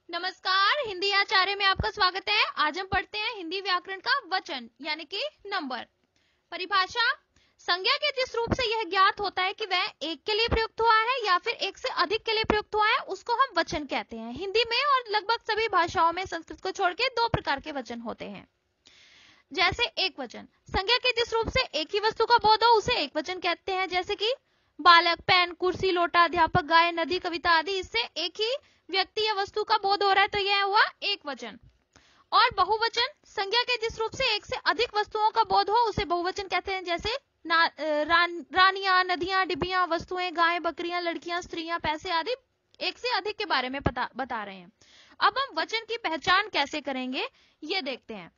नमस्कार, हिंदी आचार्य में आपका स्वागत है। आज हम पढ़ते हैं हिंदी व्याकरण का वचन यानी कि नंबर। परिभाषा, संज्ञा के जिस रूप से यह ज्ञात होता है कि वह एक के लिए प्रयुक्त हुआ है या फिर एक से अधिक के लिए प्रयुक्त हुआ है, उसको हम वचन कहते हैं। हिंदी में और लगभग सभी भाषाओं में संस्कृत को छोड़ के दो प्रकार के वचन होते हैं। जैसे एक वचन, संज्ञा के जिस रूप से एक ही वस्तु का बोध हो उसे एक वचन कहते हैं। जैसे कि बालक, पेन, कुर्सी, लोटा, अध्यापक, गाय, नदी, कविता आदि, इससे एक ही व्यक्ति या वस्तु का बोध हो रहा है तो यह हुआ एक वचन। और बहुवचन, संज्ञा के जिस रूप से एक से अधिक वस्तुओं का बोध हो उसे बहुवचन कहते हैं। जैसे रानियां, नदियां, डिबियां, वस्तुएं, गायें, बकरियां, लड़कियां, स्त्रियां, पैसे आदि एक से अधिक के बारे में बता रहे हैं। अब हम वचन की पहचान कैसे करेंगे ये देखते हैं।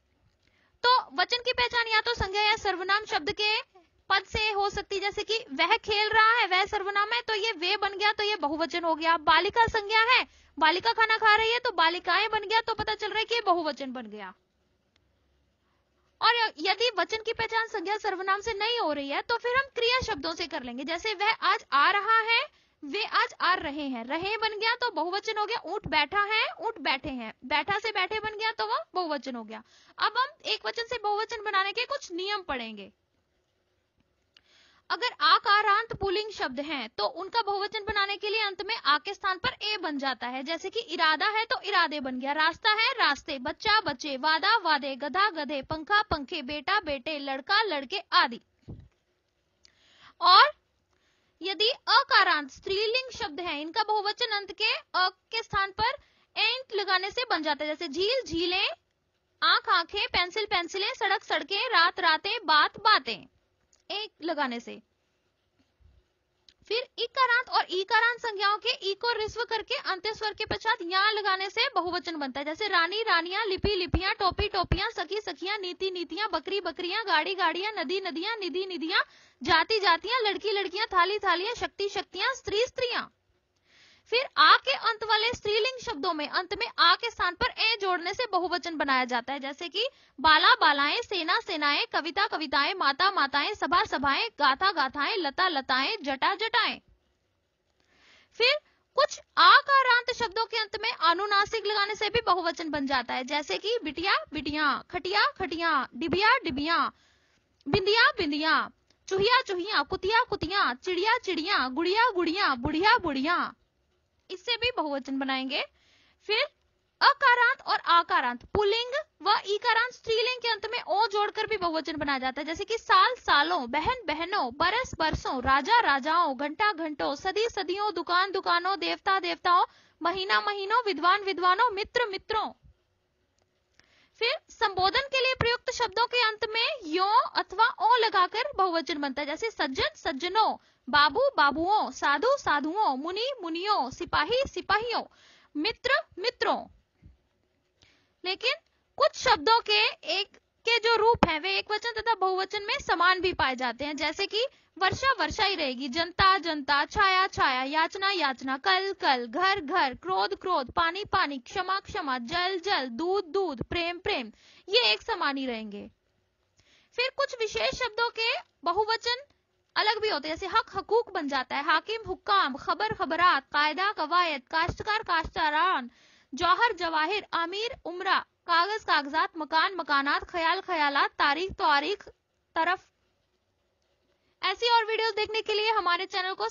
तो वचन की पहचान या तो संज्ञा या सर्वनाम शब्द के पद से हो सकती, जैसे कि वह खेल रहा है, वह सर्वनाम है तो ये वे बन गया तो ये बहुवचन हो गया। बालिका संज्ञा है, बालिका खाना खा रही है तो बालिकाएं बन गया तो पता चल रहा है कि ये बहुवचन बन गया। और यदि वचन की पहचान संज्ञा सर्वनाम से नहीं हो रही है तो फिर हम क्रिया शब्दों से कर लेंगे। जैसे वह आज आ रहा है, वे आज आ रहे हैं, रहे बन गया तो बहुवचन हो गया। ऊंट बैठा है, ऊंट बैठे हैं, बैठा से बैठे बन गया तो वह बहुवचन हो गया। अब हम एक वचन से बहुवचन बनाने के कुछ नियम पढ़ेंगे। अगर आकारांत पुल्लिंग शब्द हैं तो उनका बहुवचन बनाने के लिए अंत में आ के स्थान पर ए बन जाता है। जैसे कि इरादा है तो इरादे बन गया, रास्ता है रास्ते, बच्चा बच्चे, वादा वादे, गधा गधे, पंखा पंखे, बेटा बेटे, लड़का लड़के आदि। और यदि अकारांत स्त्रीलिंग शब्द है, इनका बहुवचन अंत के अ के स्थान पर एंट लगाने से बन जाता है। जैसे झील झीलें, आंख आंखें, पेंसिल पेंसिलें, सड़क सड़कें, रात रातें, बात बातें, एक लगाने से। फिर इकारांत और ईकारांत संज्ञाओं के ई को रिस्व करके अंत्य स्वर के पश्चात यहाँ लगाने से बहुवचन बनता है। जैसे रानी रानियां, लिपि लिपियां, टोपी टोपियां, सखी सखियां, नीति नीतियां, बकरी बकरियां, गाड़ी गाड़ियां, नदी नदियां, निधि निधियां, जाति जातियां, लड़की लड़कियां, थाली थालियां, शक्ति शक्तियां, स्त्री स्त्रियां। फिर आ के अंत वाले स्त्रीलिंग शब्दों में अंत में आ के स्थान पर ए जोड़ने से बहुवचन बनाया जाता है। जैसे कि बाला बालाएं, सेना सेनाएं, कविता कविताएं, माता माताएं, सभा सभाएं, गाथा गाथाएं, लता लताएं, जटा जटाएं। फिर कुछ आकारांत शब्दों के अंत में अनुनासिक लगाने से भी बहुवचन बन जाता है। जैसे कि बिटिया बिटियां, खटिया खटियां, डिबिया डिबियां, बिंदिया बिंदिया, चूहिया चूहिया, कुतिया कुतिया, चिड़िया चिड़िया, गुड़िया गुड़िया, बुढ़िया बुढ़िया, इससे भी बहुवचन बनाएंगे। फिर अकारांत और आकारांत पुल्लिंग व ईकारांत स्त्रीलिंग के अंत में ओ जोड़कर भी बहुवचन बनाया जाता है। जैसे कि साल सालों, बहन बहनों, बरस बरसों, राजा राजाओं, घंटा घंटों, सदी सदियों, दुकान दुकानों, देवता देवताओं, महीना महीनों, विद्वान विद्वानों, मित्र मित्रों। फिर संबोधन के लिए प्रयुक्त शब्दों के अंत में यो अथवा ओ लगाकर बहुवचन बनता है। जैसे सज्जन सज्जनों, बाबू बाबुओं, साधु साधुओं, मुनि मुनियों, सिपाही सिपाहियों, मित्र मित्रों। लेकिन कुछ शब्दों के जो रूप हैं वे एक वचन तथा बहुवचन में समान भी पाए जाते हैं। जैसे कि वर्षा वर्षा ही रहेगी, जनता जनता, छाया छाया, याचना याचना, कल कल, घर घर, क्रोध क्रोध, पानी पानी, क्षमा क्षमा, जल जल, दूध दूध, प्रेम प्रेम, ये एक समान ही रहेंगे। फिर कुछ विशेष शब्दों के बहुवचन अलग भी होते हैं। जैसे हक हकूक बन जाता है, हाकिम हुक्काम, खबर खबरात, कायदा कवायद, काश्तकार काश्तरान, जौहर जवाहिर, अमीर उमरा, कागज कागजात, मकान मकानात, ख्याल ख्यालात, तारीख तारीख, तरफ। ऐसी और वीडियोस देखने के लिए हमारे चैनल को